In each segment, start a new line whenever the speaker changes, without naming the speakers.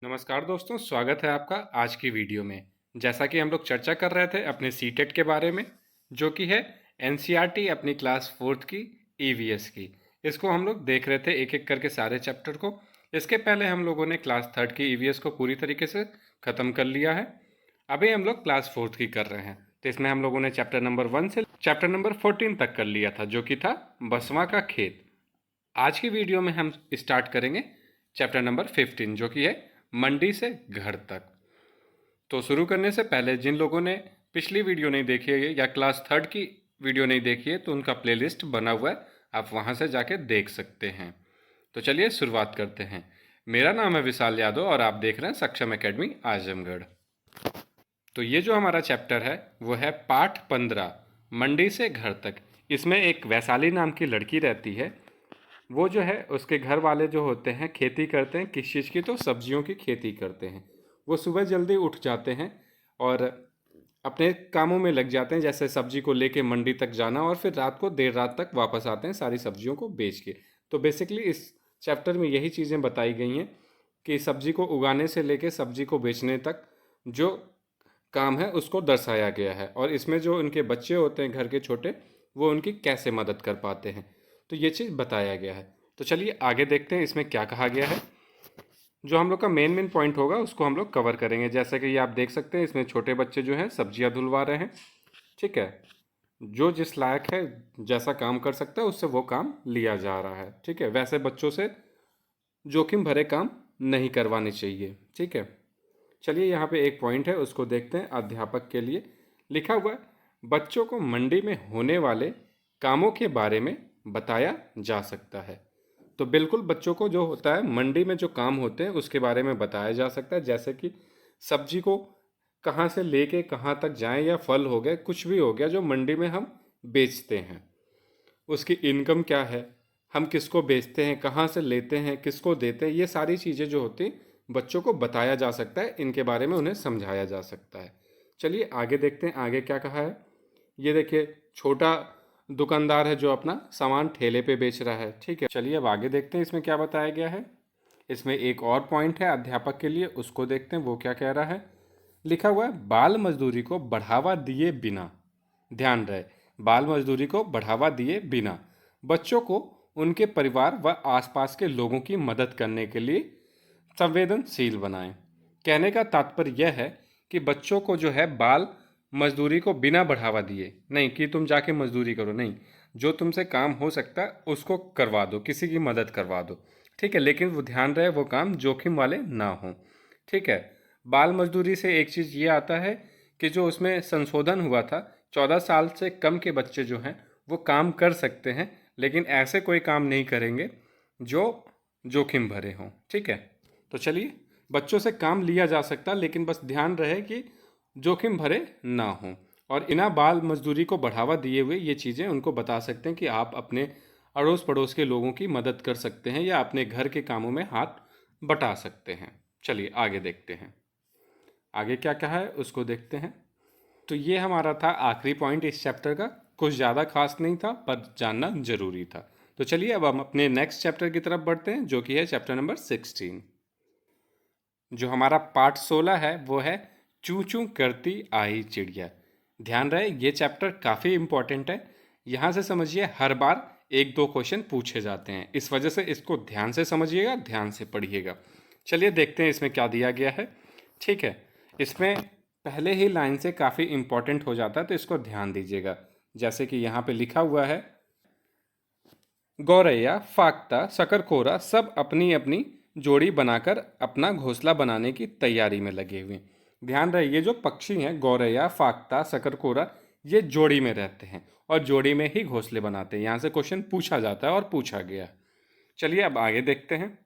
नमस्कार दोस्तों, स्वागत है आपका आज की वीडियो में। जैसा कि हम लोग चर्चा कर रहे थे अपने सीटेट के बारे में, जो कि है एनसीईआरटी अपनी क्लास फोर्थ की ईवीएस की। इसको हम लोग देख रहे थे एक एक करके सारे चैप्टर को। इसके पहले हम लोगों ने क्लास थर्ड की ईवीएस को पूरी तरीके से ख़त्म कर लिया है। अभी हम लोग क्लास फोर्थ की कर रहे हैं, तो इसमें हम लोगों ने चैप्टर नंबर 1 से चैप्टर नंबर 14 तक कर लिया था, जो कि था बसवा का खेत। आज की वीडियो में हम स्टार्ट करेंगे चैप्टर नंबर 15, जो कि है मंडी से घर तक। तो शुरू करने से पहले जिन लोगों ने पिछली वीडियो नहीं देखी है या क्लास थर्ड की वीडियो नहीं देखी है, तो उनका प्लेलिस्ट बना हुआ है, आप वहां से जाके देख सकते हैं। तो चलिए शुरुआत करते हैं। मेरा नाम है विशाल यादव और आप देख रहे हैं सक्षम एकेडमी आजमगढ़। तो ये जो हमारा चैप्टर है वो है पाठ 15, मंडी से घर तक। इसमें एक वैशाली नाम की लड़की रहती है। वो जो है उसके घर वाले जो होते हैं खेती करते हैं, किस चीज़ की, तो सब्जियों की खेती करते हैं। वो सुबह जल्दी उठ जाते हैं और अपने कामों में लग जाते हैं, जैसे सब्जी को लेके मंडी तक जाना और फिर रात को देर रात तक वापस आते हैं सारी सब्जियों को बेच के। तो बेसिकली इस चैप्टर में यही चीज़ें बताई गई हैं कि सब्जी को उगाने से लेके सब्जी को बेचने तक जो काम है उसको दर्शाया गया है, और इसमें जो उनके बच्चे होते हैं घर के छोटे, वो उनकी कैसे मदद कर पाते हैं, तो ये चीज़ बताया गया है। तो चलिए आगे देखते हैं इसमें क्या कहा गया है। जो हम लोग का मेन पॉइंट होगा उसको हम लोग कवर करेंगे। जैसे कि ये आप देख सकते हैं, इसमें छोटे बच्चे जो हैं सब्जियां धुलवा रहे हैं। ठीक है, जो जिस लायक है, जैसा काम कर सकता है उससे वो काम लिया जा रहा है। ठीक है, वैसे बच्चों से जोखिम भरे काम नहीं करवाने चाहिए। ठीक है, चलिए यहाँ पे एक पॉइंट है उसको देखते हैं। अध्यापक के लिए लिखा हुआ है, बच्चों को मंडी में होने वाले कामों के बारे में बताया जा सकता है। तो बिल्कुल बच्चों को जो होता है मंडी में जो काम होते हैं उसके बारे में बताया जा सकता है। जैसे कि सब्जी को कहाँ से लेके कहाँ तक जाएं, या फल हो गए, कुछ भी हो गया जो मंडी में हम बेचते हैं, उसकी इनकम क्या है, हम किसको बेचते हैं, कहाँ से लेते हैं, किसको देते हैं, ये सारी चीज़ें जो होती हैं बच्चों को बताया जा सकता है, इनके बारे में उन्हें समझाया जा सकता है। चलिए आगे देखते हैं आगे क्या कहा है। ये देखिए, छोटा दुकानदार है जो अपना सामान ठेले पे बेच रहा है। ठीक है, चलिए अब आगे देखते हैं इसमें क्या बताया गया है। इसमें एक और पॉइंट है अध्यापक के लिए, उसको देखते हैं वो क्या कह रहा है। लिखा हुआ है, बाल मजदूरी को बढ़ावा दिए बिना, ध्यान रहे, बाल मजदूरी को बढ़ावा दिए बिना बच्चों को उनके परिवार व आसपास के लोगों की मदद करने के लिए संवेदनशील बनाएं। कहने का तात्पर्य यह है कि बच्चों को जो है बाल मजदूरी को बिना बढ़ावा दिए नहीं, कि तुम जाके मजदूरी करो, नहीं, जो तुमसे काम हो सकता है उसको करवा दो, किसी की मदद करवा दो। ठीक है, लेकिन वो ध्यान रहे वो काम जोखिम वाले ना हो। ठीक है, बाल मजदूरी से एक चीज़ ये आता है कि जो उसमें संशोधन हुआ था, 14 साल से कम के बच्चे जो हैं वो काम कर सकते हैं, लेकिन ऐसे कोई काम नहीं करेंगे जो जोखिम भरे हों। ठीक है, तो चलिए, बच्चों से काम लिया जा सकता है, लेकिन बस ध्यान रहे कि जोखिम भरे ना हों। और इना बाल मजदूरी को बढ़ावा दिए हुए ये चीज़ें उनको बता सकते हैं कि आप अपने अड़ोस पड़ोस के लोगों की मदद कर सकते हैं या अपने घर के कामों में हाथ बटा सकते हैं। चलिए आगे देखते हैं, आगे क्या कहा है उसको देखते हैं। तो ये हमारा था आखिरी पॉइंट इस चैप्टर का। कुछ ज़्यादा खास नहीं था पर जानना जरूरी था। तो चलिए अब हम अपने नेक्स्ट चैप्टर की तरफ बढ़ते हैं, जो कि है चैप्टर नंबर 16। जो हमारा पार्ट 16 है वो है चूं चूं करती आई चिड़िया। ध्यान रहे ये चैप्टर काफ़ी इम्पोर्टेंट है। यहाँ से समझिए हर बार एक दो क्वेश्चन पूछे जाते हैं, इस वजह से इसको ध्यान से समझिएगा, ध्यान से पढ़िएगा। चलिए देखते हैं इसमें क्या दिया गया है। ठीक है, इसमें पहले ही लाइन से काफ़ी इम्पोर्टेंट हो जाता है, तो इसको ध्यान दीजिएगा। जैसे कि यहाँ पे लिखा हुआ है, गौरैया, फाख्ता, शकरकोरा सब अपनी अपनी जोड़ी बनाकर अपना घोंसला बनाने की तैयारी में लगे हुए हैं। ध्यान रहे ये जो पक्षी हैं गौरैया, फाख्ता, शकरकोरा, ये जोड़ी में रहते हैं और जोड़ी में ही घोंसले बनाते हैं। यहाँ से क्वेश्चन पूछा जाता है और पूछा गया। चलिए अब आगे देखते हैं,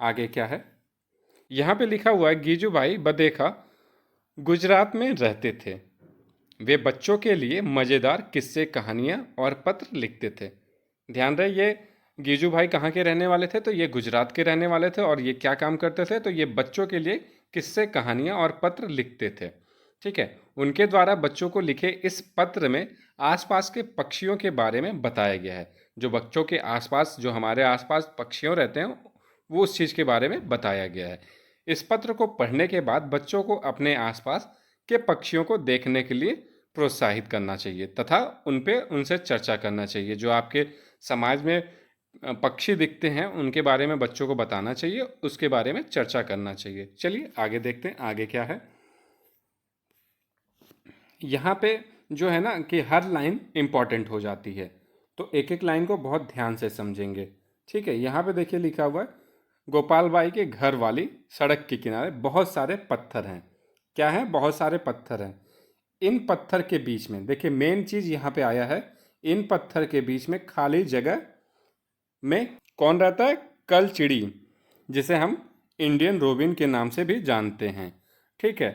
आगे क्या है। यहाँ पे लिखा हुआ है, गीजूभाई बदेखा गुजरात में रहते थे। वे बच्चों के लिए मज़ेदार किस्से, कहानियाँ और पत्र लिखते थे। ध्यान रहे ये गीजू भाई कहाँ के रहने वाले थे, तो ये गुजरात के रहने वाले थे। और ये क्या काम करते थे, तो ये बच्चों के लिए किस्से, कहानियाँ और पत्र लिखते थे। ठीक है, उनके द्वारा बच्चों को लिखे इस पत्र में आसपास के पक्षियों के बारे में बताया गया है। जो बच्चों के आसपास, जो हमारे आसपास पक्षियों रहते हैं, वो उस चीज़ के बारे में बताया गया है। इस पत्र को पढ़ने के बाद बच्चों को अपने आसपास के पक्षियों को देखने के लिए प्रोत्साहित करना चाहिए तथा उनसे चर्चा करना चाहिए। जो आपके समाज में पक्षी दिखते हैं उनके बारे में बच्चों को बताना चाहिए, उसके बारे में चर्चा करना चाहिए। चलिए आगे देखते हैं, आगे क्या है। यहाँ पे जो है ना कि हर लाइन इम्पॉर्टेंट हो जाती है, तो एक एक लाइन को बहुत ध्यान से समझेंगे। ठीक है, यहाँ पे देखिए लिखा हुआ है, गोपाल बाई के घर वाली सड़क के किनारे बहुत सारे पत्थर हैं। क्या है? बहुत सारे पत्थर हैं। इन पत्थर के बीच में देखिए मेन चीज़ यहाँ पे आया है, इन पत्थर के बीच में खाली जगह में कौन रहता है? कलचिड़ी, जिसे हम इंडियन रोबिन के नाम से भी जानते हैं। ठीक है,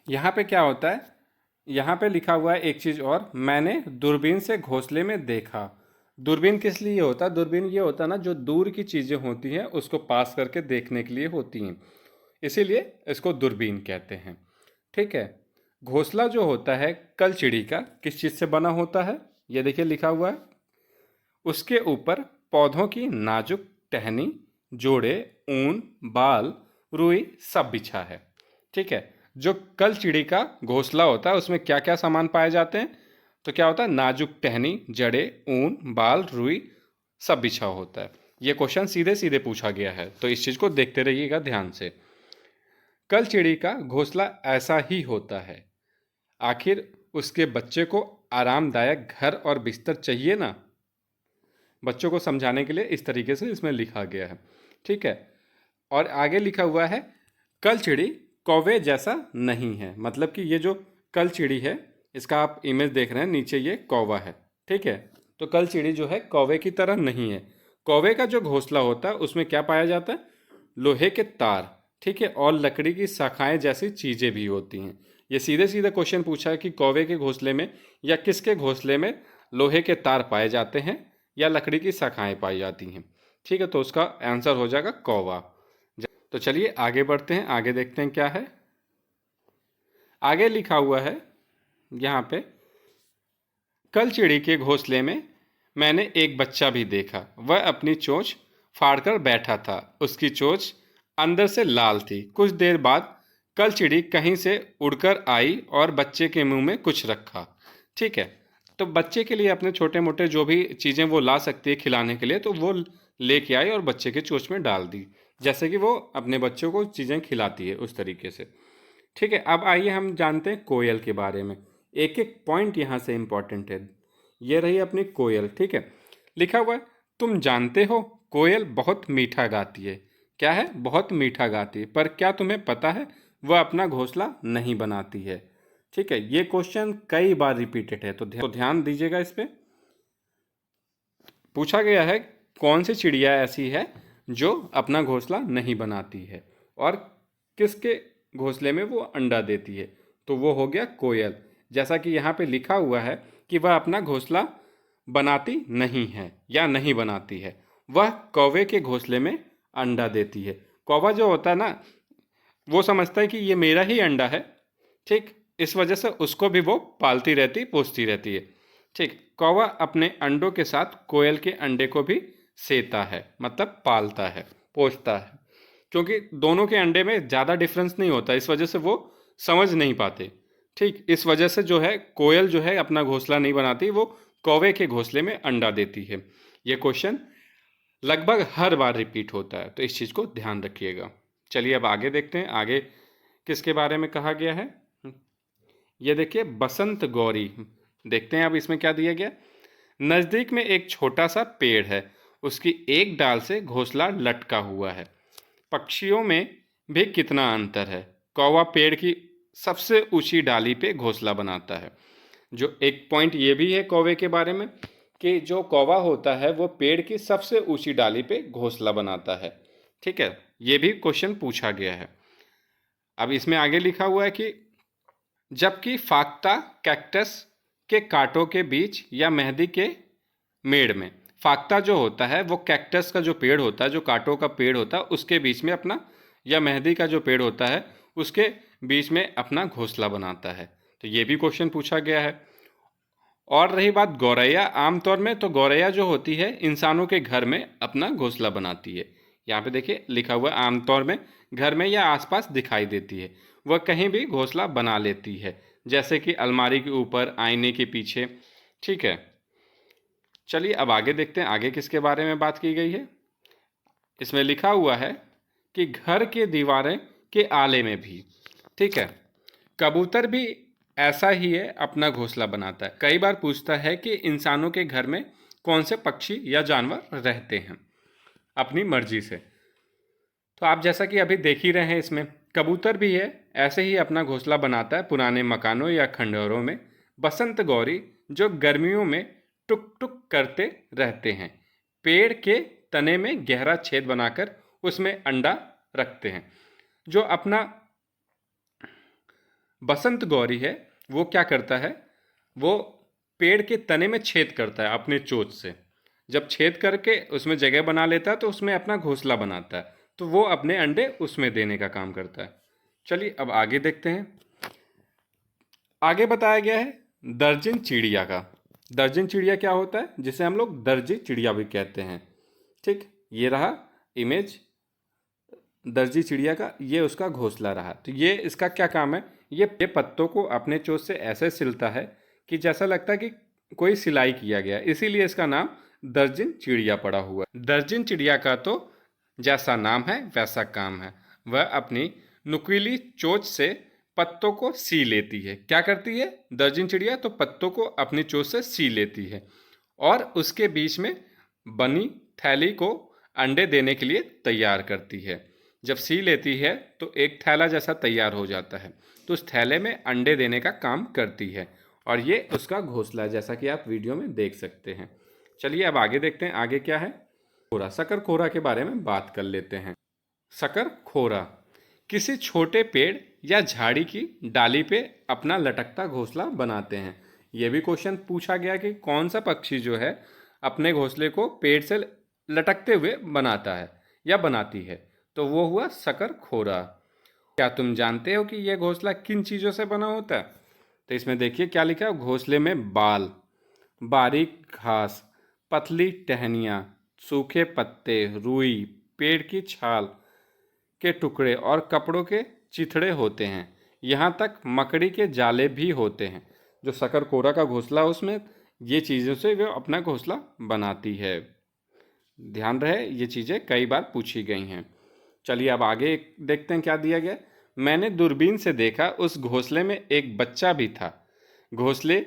यहाँ पे क्या होता है, यहाँ पे लिखा हुआ है एक चीज़ और, मैंने दूरबीन से घोंसले में देखा। दूरबीन किस लिए होता है? दूरबीन ये होता है ना, जो दूर की चीज़ें होती हैं उसको पास करके देखने के लिए होती हैं, इसीलिए इसको दूरबीन कहते हैं। ठीक है, घोंसला जो होता है कलचिड़ी का किस चीज़ से बना होता है? ये देखिए लिखा हुआ है, उसके ऊपर पौधों की नाजुक टहनी, जोड़े, ऊन, बाल, रुई सब बिछा है। ठीक है, जो कलचिड़ी का घोंसला होता है उसमें क्या क्या सामान पाए जाते हैं? तो क्या होता है? नाजुक टहनी, जड़े, ऊन, बाल, रुई सब बिछा होता है। ये क्वेश्चन सीधे सीधे पूछा गया है, तो इस चीज़ को देखते रहिएगा ध्यान से। कलचिड़ी का घोंसला ऐसा ही होता है, आखिर उसके बच्चे को आरामदायक घर और बिस्तर चाहिए ना। बच्चों को समझाने के लिए इस तरीके से इसमें लिखा गया है। ठीक है, और आगे लिखा हुआ है, कलचिड़ी कौवे जैसा नहीं है। मतलब कि ये जो कलचिड़ी है, इसका आप इमेज देख रहे हैं, नीचे ये कौवा है। ठीक है, तो कलचिड़ी जो है कौवे की तरह नहीं है। कौवे का जो घोंसला होता है उसमें क्या पाया जाता है? लोहे के तार, ठीक है, और लकड़ी की शाखाएं जैसी चीज़ें भी होती हैं। ये सीधे सीधे क्वेश्चन पूछा है कि कौवे के घोंसले में या किसके घोंसले में लोहे के तार पाए जाते हैं या लकड़ी की शाखाएं पाई जाती हैं। ठीक है, तो उसका आंसर हो जाएगा कौवा। तो चलिए आगे बढ़ते हैं, आगे देखते हैं क्या है। आगे लिखा हुआ है यहाँ पे, कलचिड़ी के घोंसले में मैंने एक बच्चा भी देखा, वह अपनी चोंच फाड़कर बैठा था, उसकी चोंच अंदर से लाल थी। कुछ देर बाद कलचिड़ी कहीं से उड़कर आई और बच्चे के मुंह में कुछ रखा। ठीक है, तो बच्चे के लिए अपने छोटे मोटे जो भी चीज़ें वो ला सकती है खिलाने के लिए, तो वो लेके आई और बच्चे के चोंच में डाल दी, जैसे कि वो अपने बच्चों को चीज़ें खिलाती है उस तरीके से। ठीक है, अब आइए हम जानते हैं कोयल के बारे में। एक एक पॉइंट यहाँ से इम्पॉर्टेंट है। ये रही अपनी कोयल। ठीक है, लिखा हुआ है, तुम जानते हो कोयल बहुत मीठा गाती है। क्या है? बहुत मीठा गाती है, पर क्या तुम्हें पता है वह अपना घोंसला नहीं बनाती है। ठीक है, ये क्वेश्चन कई बार रिपीटेड है, तो ध्यान दीजिएगा इस पे। पूछा गया है कौन सी चिड़िया ऐसी है जो अपना घोंसला नहीं बनाती है और किसके घोंसले में वो अंडा देती है, तो वो हो गया कोयल। जैसा कि यहाँ पे लिखा हुआ है कि वह अपना घोंसला बनाती नहीं है या नहीं बनाती है, वह कौवे के घोंसले में अंडा देती है। कौवा जो होता है ना, वो समझता है कि ये मेरा ही अंडा है। ठीक, इस वजह से उसको भी वो पालती रहती, पोसती रहती है। ठीक, कौवा अपने अंडों के साथ कोयल के अंडे को भी सेता है, मतलब पालता है, पोसता है, क्योंकि दोनों के अंडे में ज़्यादा डिफरेंस नहीं होता, इस वजह से वो समझ नहीं पाते। ठीक, इस वजह से जो है कोयल जो है अपना घोंसला नहीं बनाती, वो कौवे के घोंसले में अंडा देती है। ये क्वेश्चन लगभग हर बार रिपीट होता है, तो इस चीज़ को ध्यान रखिएगा। चलिए अब आगे देखते हैं, आगे किसके बारे में कहा गया है। ये देखिए, बसंत गौरी। देखते हैं अब इसमें क्या दिया गया। नज़दीक में एक छोटा सा पेड़ है, उसकी एक डाल से घोंसला लटका हुआ है। पक्षियों में भी कितना अंतर है। कौवा पेड़ की सबसे ऊंची डाली पे घोंसला बनाता है। जो एक पॉइंट ये भी है कौवे के बारे में कि जो कौवा होता है वो पेड़ की सबसे ऊंची डाली पे घोंसला बनाता है। ठीक है, ये भी क्वेश्चन पूछा गया है। अब इसमें आगे लिखा हुआ है कि जबकि फाख्ता कैक्टस के कांटों के बीच या मेहंदी के मेड़ में, फाख्ता जो होता है वो कैक्टस का जो पेड़ होता है, जो कांटों का पेड़ होता है, उसके बीच में अपना, या मेहंदी का जो पेड़ होता है उसके बीच में अपना घोंसला बनाता है। तो ये भी क्वेश्चन पूछा गया है। और रही बात गौरैया, आमतौर में तो गौरैया जो होती है इंसानों के घर में अपना घोंसला बनाती है। यहाँ पे देखिए लिखा हुआ आमतौर में घर में या आसपास दिखाई देती है। वह कहीं भी घोंसला बना लेती है, जैसे कि अलमारी के ऊपर, आईने के पीछे। ठीक है, चलिए अब आगे देखते हैं आगे किसके बारे में बात की गई है। इसमें लिखा हुआ है कि घर के दीवारें के आले में भी। ठीक है, कबूतर भी ऐसा ही है, अपना घोंसला बनाता है। कई बार पूछता है कि इंसानों के घर में कौन से पक्षी या जानवर रहते हैं अपनी मर्जी से। तो आप जैसा कि अभी देख ही रहे हैं, इसमें कबूतर भी है, ऐसे ही अपना घोंसला बनाता है पुराने मकानों या खंडहरों में। बसंत गौरी जो गर्मियों में टुक टुक करते रहते हैं, पेड़ के तने में गहरा छेद बनाकर उसमें अंडा रखते हैं। जो अपना बसंत गौरी है वो क्या करता है, वो पेड़ के तने में छेद करता है अपने चोंच से। जब छेद करके उसमें जगह बना लेता है तो उसमें अपना घोंसला बनाता है, तो वो अपने अंडे उसमें देने का काम करता है। चलिए अब आगे देखते हैं। आगे बताया गया है दर्जन चिड़िया का। दर्जन चिड़िया क्या होता है, जिसे हम लोग दर्जी चिड़िया भी कहते हैं। ठीक, ये रहा इमेज दर्जी चिड़िया का, ये उसका घोंसला रहा। तो ये इसका क्या काम है, ये पत्तों को अपने चोंच से ऐसे सिलता है कि जैसा लगता है कि कोई सिलाई किया गया, इसीलिए इसका नाम दर्जन चिड़िया पड़ा हुआ है। दर्जन चिड़िया का तो जैसा नाम है वैसा काम है। वह अपनी नुकीली चोंच से पत्तों को सी लेती है। क्या करती है दर्जन चिड़िया, तो पत्तों को अपनी चोंच से सी लेती है और उसके बीच में बनी थैली को अंडे देने के लिए तैयार करती है। जब सी लेती है तो एक थैला जैसा तैयार हो जाता है, तो उस थैले में अंडे देने का काम करती है और ये उसका घोंसला है, जैसा कि आप वीडियो में देख सकते हैं। चलिए अब आगे देखते हैं आगे क्या है। खोरा, शक्कर खोरा के बारे में बात कर लेते हैं। शक्कर खोरा किसी छोटे पेड़ या झाड़ी की डाली पे अपना लटकता घोंसला बनाते हैं। यह भी क्वेश्चन पूछा गया कि कौन सा पक्षी जो है अपने घोंसले को पेड़ से लटकते हुए बनाता है या बनाती है, तो वो हुआ शक्कर खोरा। क्या तुम जानते हो कि यह घोंसला किन चीज़ों से बना होता है? तो इसमें देखिए क्या लिखा है, घोंसले में बाल, बारीक घास, पतली टहनियाँ, सूखे पत्ते, रुई, पेड़ की छाल के टुकड़े और कपड़ों के चिथड़े होते हैं। यहाँ तक मकड़ी के जाले भी होते हैं। जो शक्कर खोरा का घोंसला उसमें ये चीज़ों से वो अपना घोंसला बनाती है। ध्यान रहे ये चीज़ें कई बार पूछी गई हैं। चलिए अब आगे देखते हैं क्या दिया गया। मैंने दूरबीन से देखा, उस घोंसले में एक बच्चा भी था। घोंसले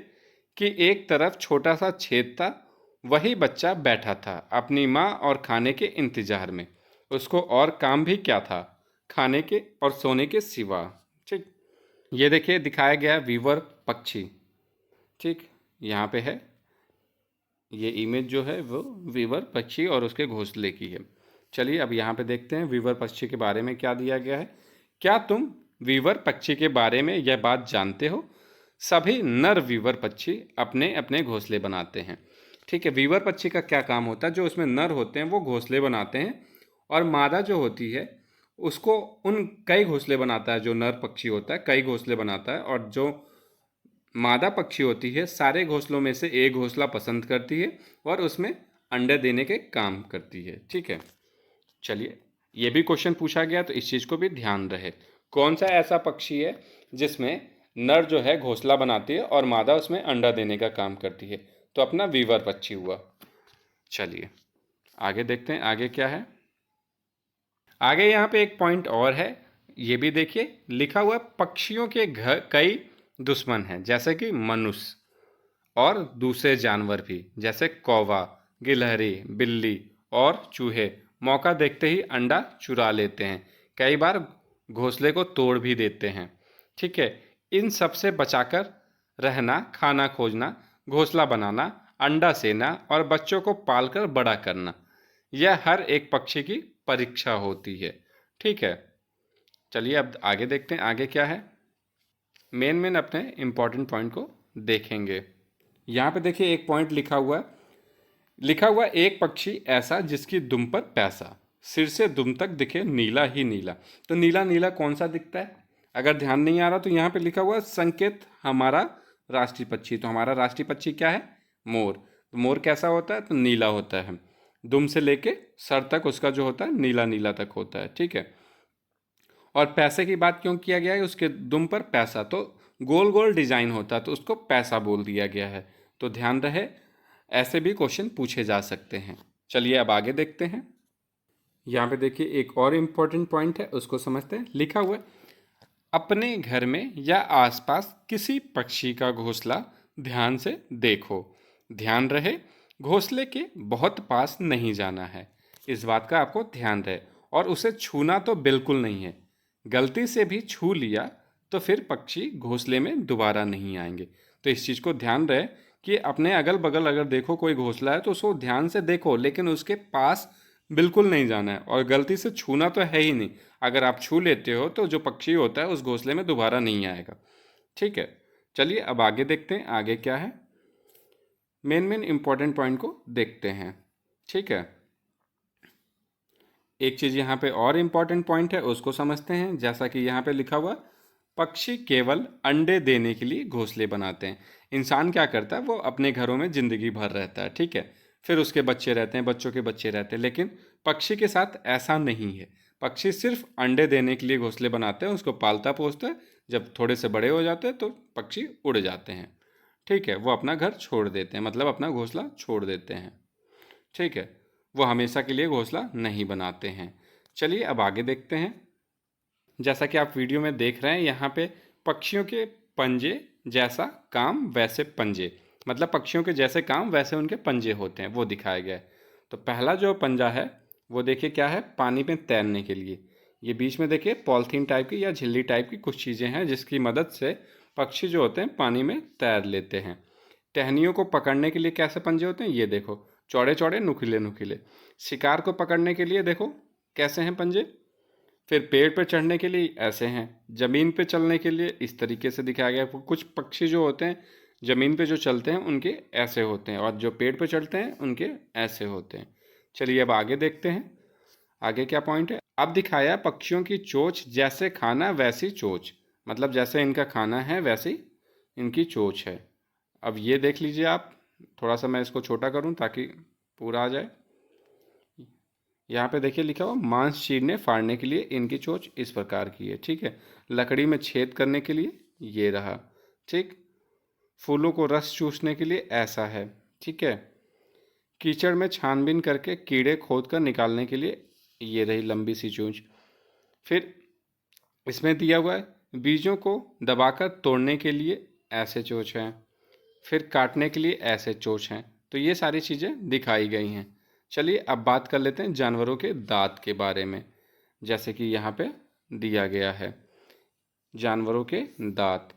की एक तरफ छोटा सा छेद था, वही बच्चा बैठा था अपनी माँ और खाने के इंतजार में। उसको और काम भी क्या था खाने के और सोने के सिवा। ठीक, ये देखिए दिखाया गया वीवर पक्षी। ठीक, यहाँ पे है ये इमेज जो है वो वीवर पक्षी और उसके घोंसले की है। चलिए अब यहाँ पे देखते हैं वीवर पक्षी के बारे में क्या दिया गया है। क्या तुम वीवर पक्षी के बारे में यह बात जानते हो? सभी नर वीवर पक्षी अपने अपने घोंसले बनाते हैं। ठीक है, वीवर पक्षी का क्या काम होता है, जो उसमें नर होते हैं वो घोंसले बनाते हैं और मादा जो होती है उसको उन कई घोंसले बनाता है। जो नर पक्षी होता है कई घोंसले बनाता है और जो मादा पक्षी होती है सारे घोंसलों में से एक घोंसला पसंद करती है और उसमें अंडे देने के काम करती है। ठीक है, चलिए ये भी क्वेश्चन पूछा गया तो इस चीज़ को भी ध्यान रहे। कौन सा ऐसा पक्षी है जिसमें नर जो है घोंसला बनाती है और मादा उसमें अंडा देने का काम करती है? तो अपना वीवर पक्षी हुआ। चलिए आगे देखते हैं आगे क्या है। आगे यहाँ पे एक पॉइंट और है, ये भी देखिए लिखा हुआ पक्षियों के घर कई दुश्मन हैं, जैसे कि मनुष्य और दूसरे जानवर भी, जैसे कौवा, गिलहरी, बिल्ली और चूहे मौका देखते ही अंडा चुरा लेते हैं। कई बार घोंसले को तोड़ भी देते हैं। ठीक है, इन सब से बचाकर रहना, खाना खोजना, घोंसला बनाना, अंडा सेना और बच्चों को पालकर बड़ा करना, यह हर एक पक्षी की परीक्षा होती है। ठीक है, चलिए अब आगे देखते हैं आगे क्या है। मेन अपने इम्पॉर्टेंट पॉइंट को देखेंगे। यहाँ पे देखिए एक पॉइंट लिखा हुआ एक पक्षी ऐसा जिसकी दुम पर पैसा, सिर से दुम तक दिखे नीला ही नीला। तो नीला नीला कौन सा दिखता है? अगर ध्यान नहीं आ रहा तो यहाँ पे लिखा हुआ संकेत हमारा राष्ट्रीय पक्षी। तो हमारा राष्ट्रीय पक्षी क्या है? मोर। तो मोर कैसा होता है? तो नीला होता है। दुम से लेके सर तक उसका जो होता है नीला नीला तक होता है, ठीक है। और पैसे की बात क्यों किया गया है, उसके दुम पर पैसा, तो गोल गोल डिजाइन होता है तो उसको पैसा बोल दिया गया है। तो ध्यान रहे, ऐसे भी क्वेश्चन पूछे जा सकते हैं। चलिए अब आगे देखते हैं। यहाँ पे देखिए एक और इम्पोर्टेंट पॉइंट है, उसको समझते हैं। लिखा हुआ है, अपने घर में या आसपास किसी पक्षी का घोंसला ध्यान से देखो। ध्यान रहे, घोंसले के बहुत पास नहीं जाना है, इस बात का आपको ध्यान रहे। और उसे छूना तो बिल्कुल नहीं है, गलती से भी छू लिया तो फिर पक्षी घोंसले में दोबारा नहीं आएंगे। तो इस चीज़ को ध्यान रहे कि अपने अगल बगल अगर देखो कोई घोंसला है तो उसको ध्यान से देखो, लेकिन उसके पास बिल्कुल नहीं जाना है। और गलती से छूना तो है ही नहीं, अगर आप छू लेते हो तो जो पक्षी होता है उस घोंसले में दोबारा नहीं आएगा, ठीक है। चलिए अब आगे देखते हैं, आगे क्या है। मेन मेन इंपॉर्टेंट पॉइंट को देखते हैं, ठीक है। एक चीज़ यहाँ पे और इम्पॉर्टेंट पॉइंट है, उसको समझते हैं। जैसा कि यहाँ पे लिखा हुआ, पक्षी केवल अंडे देने के लिए घोंसले बनाते हैं। इंसान क्या करता है, वो अपने घरों में ज़िंदगी भर रहता है, ठीक है। फिर उसके बच्चे रहते हैं, बच्चों के बच्चे रहते हैं, लेकिन पक्षी के साथ ऐसा नहीं है। पक्षी सिर्फ अंडे देने के लिए घोंसले बनाते हैं, उसको पालता पोसता है। जब थोड़े से बड़े हो जाते हैं तो पक्षी उड़ जाते हैं, ठीक है। वो अपना घर छोड़ देते हैं, मतलब अपना घोंसला छोड़ देते हैं, ठीक है। वो हमेशा के लिए घोंसला नहीं बनाते हैं। चलिए अब आगे देखते हैं। जैसा कि आप वीडियो में देख रहे हैं, यहाँ पे पक्षियों के पंजे जैसा काम वैसे पंजे, मतलब पक्षियों के जैसे काम वैसे उनके पंजे होते हैं, वो दिखाया गया है। तो पहला जो पंजा है वो देखिए क्या है, पानी में तैरने के लिए। ये बीच में देखिए पॉलीथीन टाइप की या झिल्ली टाइप की कुछ चीज़ें हैं जिसकी मदद से पक्षी जो होते हैं पानी में तैर लेते हैं। टहनियों को पकड़ने के लिए कैसे पंजे होते हैं, ये देखो, चौड़े चौड़े नुकीले नुकीले। शिकार को पकड़ने के लिए देखो कैसे हैं पंजे। फिर पेड़ पर चढ़ने के लिए ऐसे हैं, ज़मीन पे चलने के लिए इस तरीके से दिखाया गया है। कुछ पक्षी जो होते हैं ज़मीन पे जो चलते हैं उनके ऐसे होते हैं, और जो पेड़ पे चढ़ते हैं उनके ऐसे होते हैं। चलिए अब आगे देखते हैं, आगे क्या पॉइंट है। अब दिखाया पक्षियों की चोंच जैसे खाना वैसी चोंच, मतलब जैसे इनका खाना है वैसी इनकी चोंच है। अब ये देख लीजिए आप, थोड़ा सा मैं इसको छोटा करूं ताकि पूरा आ जाए। यहाँ पे देखिए लिखा हुआ, मांस चीरने फाड़ने के लिए इनकी चोंच इस प्रकार की है, ठीक है। लकड़ी में छेद करने के लिए ये रहा, ठीक। फूलों को रस चूसने के लिए ऐसा है, ठीक है। कीचड़ में छानबीन करके कीड़े खोद कर निकालने के लिए ये रही लंबी सी चोंच। फिर इसमें दिया हुआ है बीजों को दबाकर तोड़ने के लिए ऐसे चोंच हैं। फिर काटने के लिए ऐसे चोंच हैं। तो ये सारी चीज़ें दिखाई गई हैं। चलिए अब बात कर लेते हैं जानवरों के दांत के बारे में, जैसे कि यहाँ पे दिया गया है जानवरों के दांत।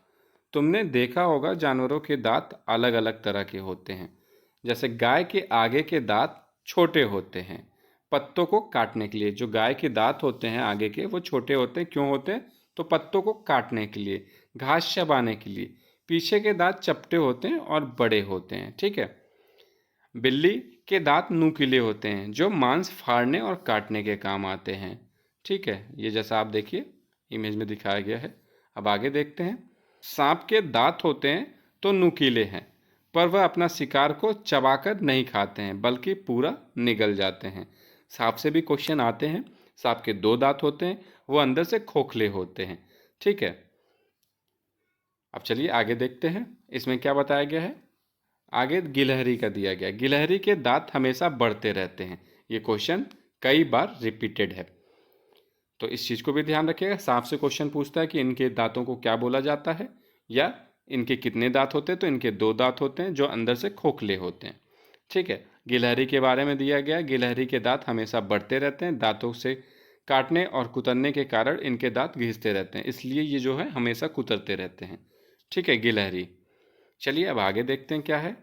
तुमने देखा होगा जानवरों के दांत अलग अलग तरह के होते हैं। जैसे गाय के आगे के दांत छोटे होते हैं पत्तों को काटने के लिए। जो गाय के दांत होते हैं आगे के वो छोटे होते हैं, क्यों होते हैं, तो पत्तों को काटने के लिए, घास चबाने के लिए। पीछे के दांत चपटे होते हैं और बड़े होते हैं, ठीक है। बिल्ली के दांत नुकीले होते हैं जो मांस फाड़ने और काटने के काम आते हैं, ठीक है। ये जैसा आप देखिए इमेज में दिखाया गया है। अब आगे देखते हैं। सांप के दांत होते हैं तो नुकीले हैं, पर वह अपना शिकार को चबाकर नहीं खाते हैं बल्कि पूरा निगल जाते हैं। सांप से भी क्वेश्चन आते हैं। सांप के दो दांत होते हैं, वो अंदर से खोखले होते हैं, ठीक है। अब चलिए आगे देखते हैं, इसमें क्या बताया गया है। आगे गिलहरी का दिया गया, गिलहरी के दांत हमेशा बढ़ते रहते हैं। ये क्वेश्चन कई बार रिपीटेड है, तो इस चीज़ को भी ध्यान रखिएगा। सांप से क्वेश्चन पूछता है कि इनके दांतों को क्या बोला जाता है, या इनके कितने दांत होते हैं, तो इनके दो दांत होते हैं जो अंदर से खोखले होते हैं, ठीक है। गिलहरी के बारे में दिया गया, गिलहरी के दांत हमेशा बढ़ते रहते हैं, दांतों से काटने और कुतरने के कारण इनके दांत घिसते रहते हैं, इसलिए ये जो है हमेशा कुतरते रहते हैं, ठीक है, गिलहरी। चलिए अब आगे देखते हैं क्या है।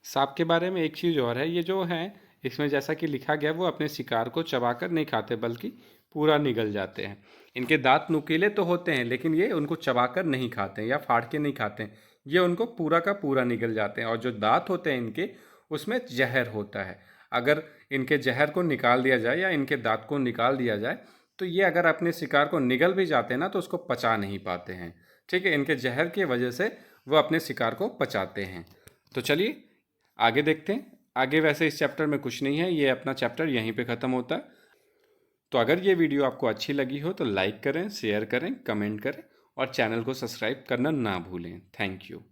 सांप के बारे में एक चीज़ और है, ये जो है इसमें जैसा कि लिखा गया वो अपने शिकार को चबाकर नहीं खाते बल्कि पूरा निगल जाते हैं। इनके दांत नुकीले तो होते हैं लेकिन ये उनको चबाकर नहीं खाते हैं या फाड़ के नहीं खाते हैं, ये उनको पूरा का पूरा निगल जाते हैं। और जो दांत होते हैं इनके, उसमें जहर होता है। अगर इनके जहर को निकाल दिया जाए या इनके दांत को निकाल दिया जाए तो ये अगर अपने शिकार को निगल भी जाते हैं ना तो उसको पचा नहीं पाते हैं, ठीक है। इनके जहर की वजह से वो अपने शिकार को पचाते हैं। तो चलिए आगे देखते हैं। आगे वैसे इस चैप्टर में कुछ नहीं है, ये अपना चैप्टर यहीं पे ख़त्म होता है। तो अगर ये वीडियो आपको अच्छी लगी हो तो लाइक करें, शेयर करें, कमेंट करें और चैनल को सब्सक्राइब करना ना भूलें। Thank you.